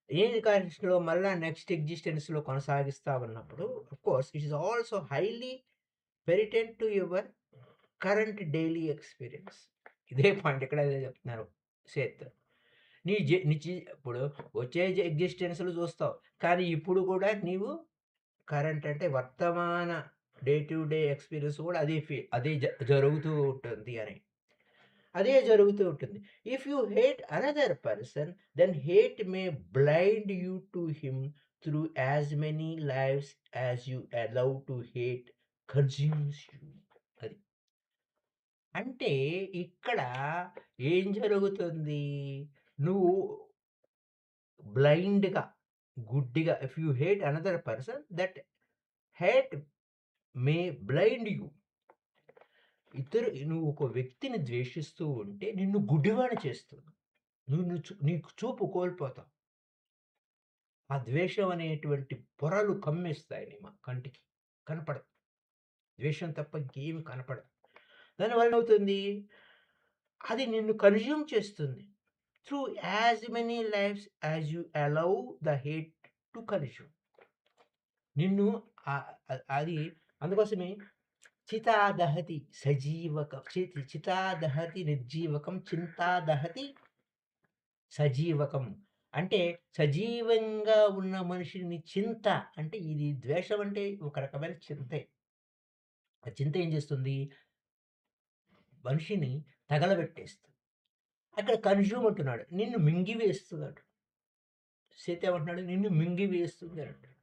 ఈ కాంటెక్స్ట్‌లో మళ్ళా నెక్స్ట్ ఎగ్జిస్టెన్స్‌లో కొనసాగిస్తా ఉన్నప్పుడు of course it is also highly pertinent to your current daily experience. ఇదే పాయింట్ ఇక్కడ అదే చెప్తున్నారు సేత్. ఇప్పుడు వచ్చే ఎగ్జిస్టెన్స్‌లు చూస్తావు. కానీ ఇప్పుడు కూడా నీవు కరెంట్ అంటే వర్తమాన డే టు డే ఎక్స్‌పీరియన్స్ కూడా అదే జరుగుతూ ఉంటుంది అని. అదే జరుగుతూ ఉంటుంది. If you hate another person then hate may blind you to him through as many lives as you allow to hate consumes you. అది. అంటే ఇక్కడ ఏం జరుగుతుంది? నువ్వు బ్లైండ్‌గా, గుడ్డిగా if you hate another person that hate may blind you. నువ్వు ఒక వ్యక్తిని ద్వేషిస్తూ ఉంటే నిన్ను గుడ్డివాడిని చేస్తుంది. నీకు చూపు కోల్పోతావు. ఆ ద్వేషం అనేటువంటి పొరలు కమ్మేస్తాయి కంటికి. కనపడదు. ద్వేషం తప్ప ఇంకేమి కనపడదు. దానివల్ల ఏమవుతుంది? అది నిన్ను కన్జ్యూమ్ చేస్తుంది. Through as many lifes as you allow the hate to consume. నిన్ను అది అందుకోసమే చితా దహతి సజీవకం చితా దహతి నిర్జీవకం చింతా దహతి సజీవకం. అంటే సజీవంగా ఉన్న మనిషిని చింత అంటే ఇది ద్వేషం అంటే ఒక రకమైన చింతే. ఆ చింత ఏం చేస్తుంది? మనిషిని తగలబెట్టేస్తుంది. అక్కడ కన్జ్యూమ్ అంటున్నాడు. నిన్ను మింగివేస్తుందంట. సీత ఏమంటున్నాడు? నిన్ను మింగివేస్తుంది అంటాడు.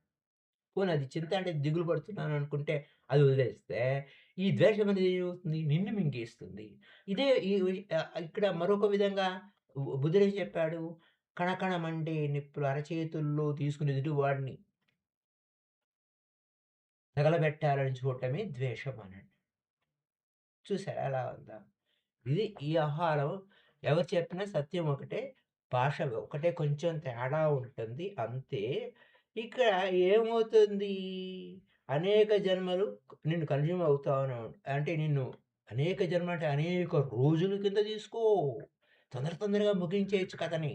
పోనీ అది చింత అంటే దిగులు పడుతున్నాను అనుకుంటే అది వదిలేస్తే, ఈ ద్వేషం అనేది ఏమవుతుంది? నిన్ను మింగేస్తుంది. ఇదే ఇక్కడ మరొక విధంగా బుద్ధుడేం చెప్పాడు? కణకణ మండే నిప్పులు అరచేతుల్లో తీసుకుని ఎదుటివాడిని తగలబెట్టాలని చూడటమే ద్వేషం అనండి. చూసారా ఎలా ఉందో? ఇది ఈ ఆహారం ఎవరు చెప్పినా సత్యం ఒకటే. భాష ఒకటే కొంచెం తేడా ఉంటుంది అంతే. ఇక్కడ ఏమవుతుంది? అనేక జన్మలు నిన్ను కన్జ్యూమ్ అవుతాను. అంటే నిన్ను అనేక జన్మ అంటే అనేక రోజుల కింద తీసుకో. తొందరగా ముగించేయొచ్చు కథని.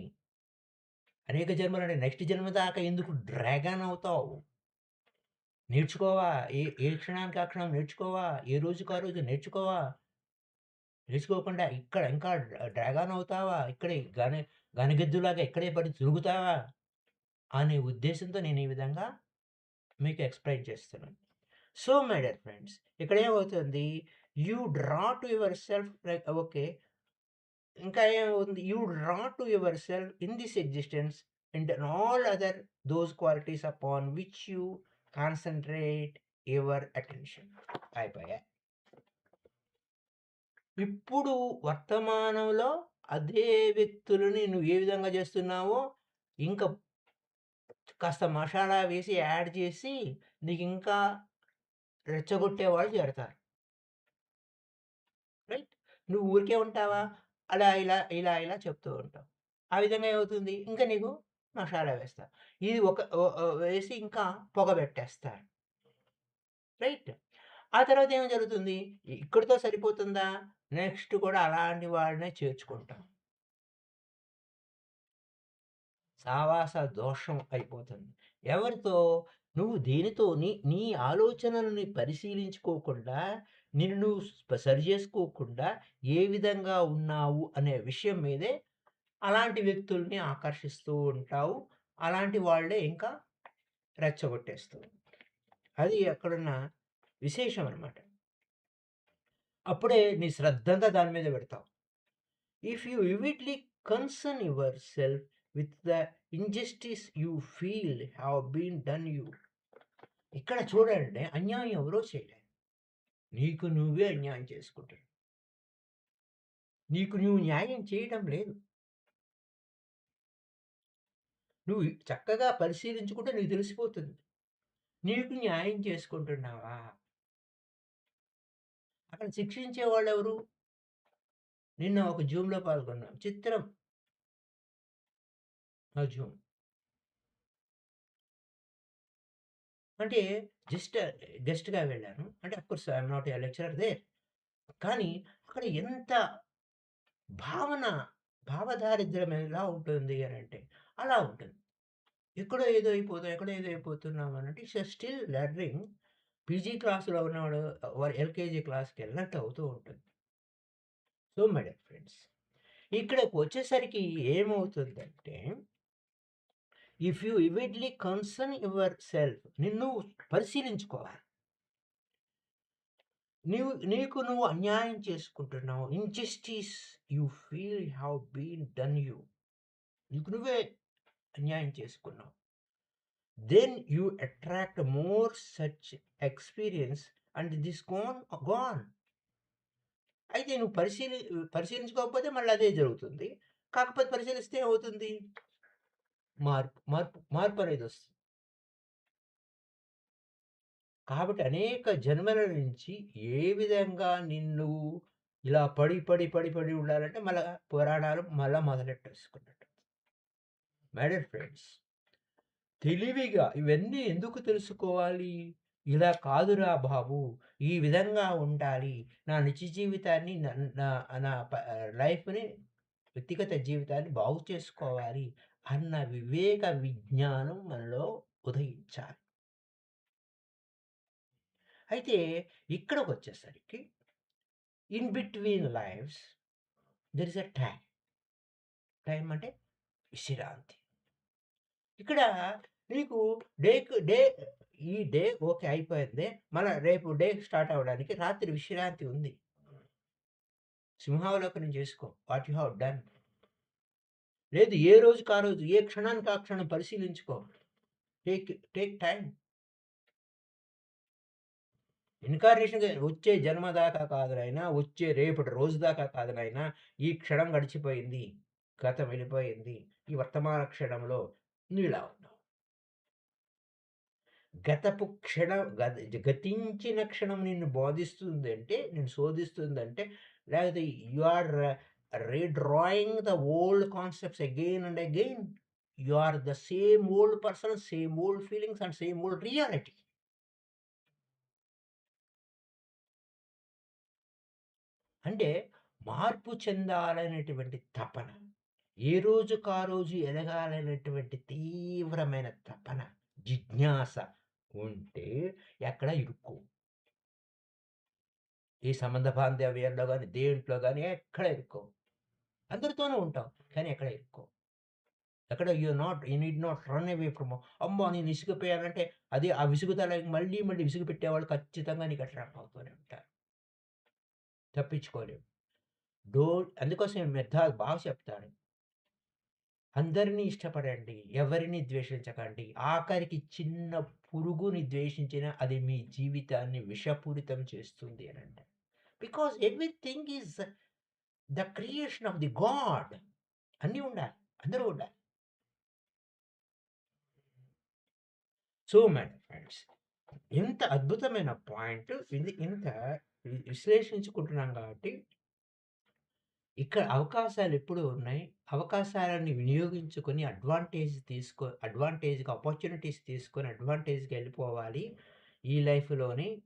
అనేక జన్మలంటే నెక్స్ట్ జన్మ దాకా ఎందుకు డ్రాగ్ ఆన్ అవుతావు? నేర్చుకోవా? ఏ క్షణానికి ఆ క్షణం నేర్చుకోవా? ఏ రోజుకి ఆ రోజు నేర్చుకోవా? నేర్చుకోకుండా ఇక్కడ ఇంకా డ్రాగ్ ఆన్ అవుతావా? ఇక్కడే గనిగెద్దులాగా ఇక్కడే పడి తిరుగుతావా? అనే ఉద్దేశంతో నేను ఈ విధంగా మీకు ఎక్స్‌ప్లెయిన్ చేస్తున్నాను. సో మై డియర్ ఫ్రెండ్స్, ఇక్కడ ఏమవుతుంది? You draw to your self like okay. ఇంకా ఏమవుతుంది? You draw to your self in this existence and all other those qualities upon which you concentrate your attention. అయిపోయా. ఇప్పుడు వర్తమానంలో అదే వ్యక్తులని నువ్వు ఏ విధంగా చేస్తున్నావో, ఇంకా కాస్త మషాలా వేసి యాడ్ చేసి నీకింకా రెచ్చగొట్టేవాళ్ళు చేరతారు. రైట్? నువ్వు ఊరికే ఉంటావా? అలా ఇలా చెప్తూ ఉంటావు. ఆ విధంగా ఏమవుతుంది? ఇంక నీకు మషాలా వేస్తారు. ఇది ఒక వేసి ఇంకా పొగబెట్టేస్తారు. రైట్? ఆ తర్వాత ఏం జరుగుతుంది? ఇక్కడితో సరిపోతుందా? నెక్స్ట్ కూడా అలాంటి వాళ్ళనే చేర్చుకుంటాం. సావాస దోషం అయిపోతుంది. ఎవరితో? నువ్వు దేనితో నీ ఆలోచనలని పరిశీలించుకోకుండా, నిన్ను నువ్వు సరి చేసుకోకుండా ఏ విధంగా ఉన్నావు అనే విషయం మీదే అలాంటి వ్యక్తుల్ని ఆకర్షిస్తూ ఉంటావు. అలాంటి వాళ్ళే ఇంకా రెచ్చగొట్టేస్తూ అది అక్కడున్న విశేషం అనమాట. అప్పుడే నీ శ్రద్ధంతా దాని మీద పెడతావు. If you vividly concern yourself with the injustice you feel have been done you. ఇక్కడ చూడండి అన్యాయం ఎవరో చేయలేదు. నీకు నువ్వే అన్యాయం చేసుకుంటున్నావు. నీకు నువ్వు న్యాయం చేయడం లేదు. నువ్వు చక్కగా పరిశీలించుకుంటే నీకు తెలిసిపోతుంది. నీకు న్యాయం చేసుకుంటున్నావా? అక్కడ శిక్షించేవాళ్ళెవరు? నిన్న ఒక జూమ్‌లో పాల్గొన్నాం. చిత్రం ఆ జూమ్. అంటే జస్ట్ గెస్ట్‌గా వెళ్ళాను. అంటే of course I am not a lecturer there. కానీ అక్కడ ఎంత భావన, భావదారిద్ర్యం ఎలా ఉంటుంది అనంటే, అలా ఉంటుంది. ఎక్కడో ఏదో అయిపోతాం, ఎక్కడో ఏదో అయిపోతున్నాం అనంటే స్టిల్ లెర్నింగ్. పీజీ క్లాస్‌లో ఉన్నవాడు ఎల్‌కేజీ క్లాస్‌కెళ్ళినట్టు అవుతూ ఉంటుంది. సో, మై డియర్ ఫ్రెండ్స్, ఇక్కడికొచ్చేసరికి ఏమవుతుందంటే, if you vividly concern your self, నిన్ను పరిశీలించుకోవాలి. నీకు నువ్వు అన్యాయం చేసుకుంటున్నావు. Injustice you feel have been done you. నీకు నువ్వే అన్యాయం చేసుకున్నావు. Then you attract more such experience and this gone. అయితే నువ్వు పరిశీలించుకోకపోతే మళ్ళీ అదే జరుగుతుంది. కాకపోతే పరిశీలిస్తే ఏమవుతుంది? మార్పనేదొస్తుంది. కాబట్టి అనేక జన్మల నుంచి ఏ విధంగా నిన్ను ఇలా పడి, పడి, పడి, పడి ఉండాలంటే మళ్ళా పురాణాలు మళ్ళా మొదలెట్టేసుకున్నట్టు. మై డియర్ ఫ్రెండ్స్, తెలివిగా ఇవన్నీ ఎందుకు తెలుసుకోవాలి? ఇలా కాదురా బాబు! ఈ విధంగా ఉండాలి. నా నిజ జీవితాన్ని నా నా లైఫ్‌ని, వ్యక్తిగత జీవితాన్ని బాగు చేసుకోవాలి అన్న వివేక విజ్ఞానం మనలో ఉదయించాలి. అయితే ఇక్కడికొచ్చేసరికి in between lives there is a time. Time అంటే విశ్రాంతి. ఇక్కడ నీకు డే ఈ డే ఓకే అయిపోయింది. మళ్ళా రేపు డే స్టార్ట్ అవ్వడానికి రాత్రి విశ్రాంతి ఉంది. సింహావలోకనం చేసుకో. What you have done. లేదు ఏ రోజుకి ఆ రోజు, ఏ క్షణానికి ఆ క్షణం పరిశీలించుకో. Take take time. ఇన్‌కార్నేషన్‌గా వచ్చే జన్మ దాకా కాదు నాయనా, వచ్చే రేపటి రోజు దాకా కాదు నాయనా, ఈ క్షణం గడిచిపోయింది. గతం వెళ్ళిపోయింది. ఈ వర్తమాన క్షణంలో నువ్విలా ఉన్నావు. గతపు క్షణం గతించిన క్షణం నిన్ను బోధిస్తుందంటే, నిన్ను శోధిస్తుందంటే, లేకపోతే you are redrawing the old concepts again and again. You are the same old person, same old feelings and same old reality. అంటే మార్పు చెందాలనేటువంటి తపన. ఏ రోజుకా రోజు ఎదగాలనేటువంటి తీవ్రమైన తపన, జిజ్ఞాస ఉంటే ఎక్కడ ఇరుక్కోవు. ఈ సంబంధ బాంధవ్యాల్లో గాని, దేంట్లో గాని ఎక్కడ ఇరుక్కోవు. అందరితోనూ ఉంటాం. కానీ ఎక్కడ ఇరుక్కోవు. ఎక్కడ you need not run away from. అమ్మో! నేను విసిగిపోయానంటే అది ఆ విసుగుదలకి మళ్ళీ, మళ్ళీ విసుగు పెట్టేవాళ్ళు ఖచ్చితంగా నీకు అట్రాక్ట్ అవుతూనే ఉంటారు. తప్పించుకోలేవు. అందుకోసమే మెద్దాల్ బాగా చెప్తాడు. అందరిని ఇష్టపడండి. ఎవరిని ద్వేషించకండి. ఆఖరికి చిన్న పురుగుని ద్వేషించినా అది మీ జీవితాన్ని విషపూరితం చేస్తుంది అనంటారు. Because everything is the creation of the God. అన్నీ ఉండాలి. అందరూ ఉండాలి. సో మై ఫ్రెండ్స్, ఎంత అద్భుతమైన పాయింట్ ఇది. ఇంత విశ్లేషించుకుంటున్నాం కాబట్టి ఇక్కడ అవకాశాలు ఎప్పుడు ఉన్నాయి. అవకాశాలను వినియోగించుకొని అడ్వాంటేజ్‌గా ఆపర్చునిటీస్ తీసుకొని అడ్వాంటేజ్‌గా ఎళ్ళిపోవాలి. ఈ లైఫ్‌లోని,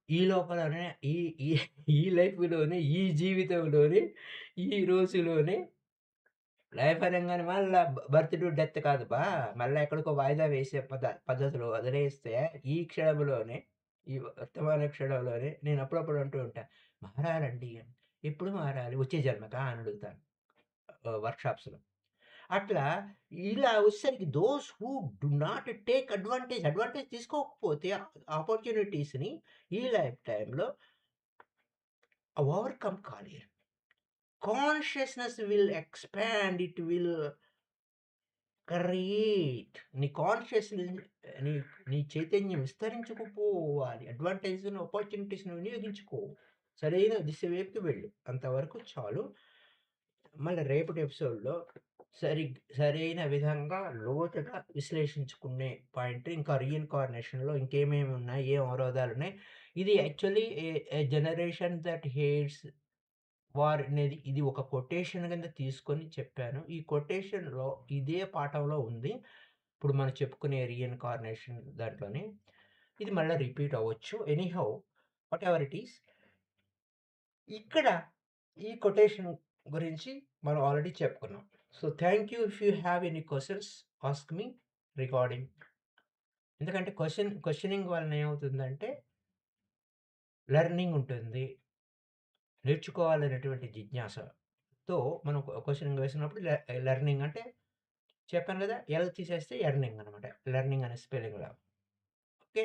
ఈ లోపలనే, ఈ ఈ ఈ లైఫ్‌లోనే, ఈ జీవితంలోనే, ఈ రోజులోనే. లైఫ్ అనంగానే మళ్ళా బర్త్ టు డెత్ కాదు మళ్ళా ఎక్కడికో వాయిదా వేసే పద్ధతిలో వదిలేస్తే ఈ క్షణంలోనే, ఈ వర్తమాన క్షణంలోనే నేను అప్పుడప్పుడు అంటూ ఉంటా. మారాలండి అని. ఎప్పుడు మారాలి? వచ్చే జన్మకా అని అడుగుతాను వర్క్‌షాప్స్‌లో. అట్లా ఇలా వచ్చేసరికి those who do not take advantage తీసుకోకపోతే ఆపర్చునిటీస్‌ని ఈ లైఫ్ టైమ్‌లో ఓవర్‌కమ్ కాలేరు. Consciousness will expand. It will create. నీ కాన్షియస్‌ని, నీ నీ చైతన్యం విస్తరించుకుపోవాలి. అడ్వాంటేజ్‌ని, ఆపర్చునిటీస్‌ని వినియోగించుకో. సరైన దిశ వైపుకి వెళ్ళు. అంతవరకు చాలు. మళ్ళీ రేపటి ఎపిసోడ్‌లో సరైన విధంగా లోతుగా విశ్లేషించుకునే పాయింట్, ఇంకా రీఇన్‌కార్నేషన్‌లో ఇంకేమేమి ఉన్నాయి, ఏం అవరోధాలున్నాయి. ఇది actually a a generation that hates war అనేది ఇది ఒక కొటేషన్ కింద తీసుకొని చెప్పాను. ఈ కొటేషన్‌లో ఇదే పాఠంలో ఉంది. ఇప్పుడు మనం చెప్పుకునే రీఇన్‌కార్నేషన్ దాంట్లోనే ఇది మళ్ళా రిపీట్ అవ్వచ్చు. Anyhow whatever it is. ఇక్కడ ఈ కొటేషన్ గురించి మనం ఆల్రెడీ చెప్పుకున్నాం. So, thank you. If you have any questions ask me regarding. ఎందుకంటే క్వెషనింగ్ వలన ఏమవుతుందంటే లెర్నింగ్ ఉంటుంది. నేర్చుకోవాలనేటువంటి జిజ్ఞాసతో మనం క్వెషనింగ్ వేసినప్పుడు లెర్నింగ్ అంటే చెప్పాను గదా! ఎల్ తీసేస్తే ఎర్నింగ్ అనమాట. లెర్నింగ్ అనే స్పెల్లింగ్‌లా. Okay.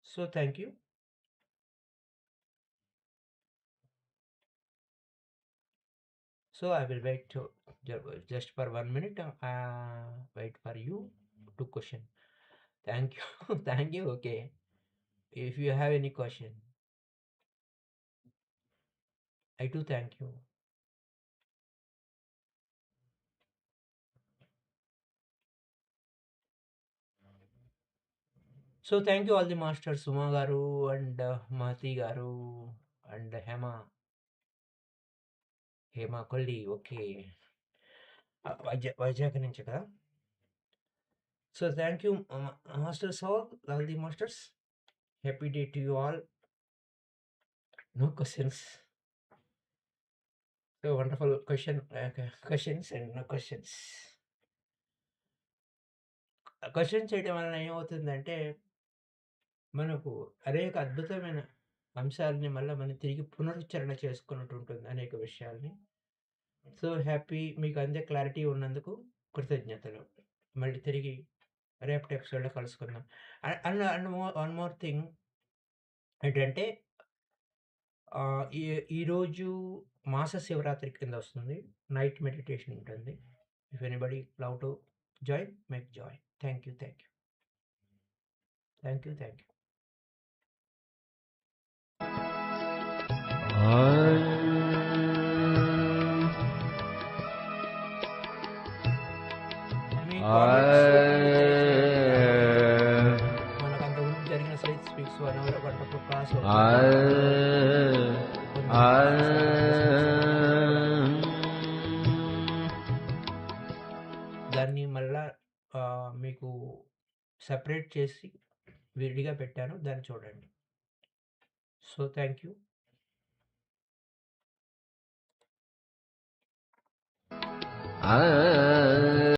So, thank you. So, I will wait just for 1 minute. Wait for you to question. Thank you. Thank you. Okay. If you have any question, I do thank you. So, thank you all the masters, Suma Garu and Mahati Garu and Hema Kolli. Okay. Vizag నుంచి కదా. So, thank you, masters all the masters. Happy day to you all. No questions. So wonderful questions and no questions. Question చేయడం వలన ఏమవుతుందంటే, మనకు అనేక అద్భుతమైన అంశాలని మళ్ళా మనం తిరిగి పునరుచ్చరణ చేసుకున్నట్టు ఉంటుంది అనేక విషయాల్ని. సో హ్యాపీ మీకు అందే క్లారిటీ ఉన్నందుకు కృతజ్ఞతలు. మళ్ళీ తిరిగి రేపటి ఎపిసోడ్‌లో కలుసుకుందాం. అండ్ వన్ మోర్ థింగ్ ఏంటంటే ఈ ఈరోజు మాస శివరాత్రి కింద వస్తుంది. నైట్ మెడిటేషన్ ఉంటుంది. If anybody love to join, make join. Thank you. Thank you. Thank you. Thank you. మీ కామెంట్స్ మనకు అంతకుముందు జరిగిన సైట్ స్పీక్స్ 1 అవర్ వండర్ఫుల్ క్లాస్ దాన్ని మళ్ళా మీకు సెపరేట్ చేసి విడిగా పెట్టాను. దాన్ని చూడండి. So thank you.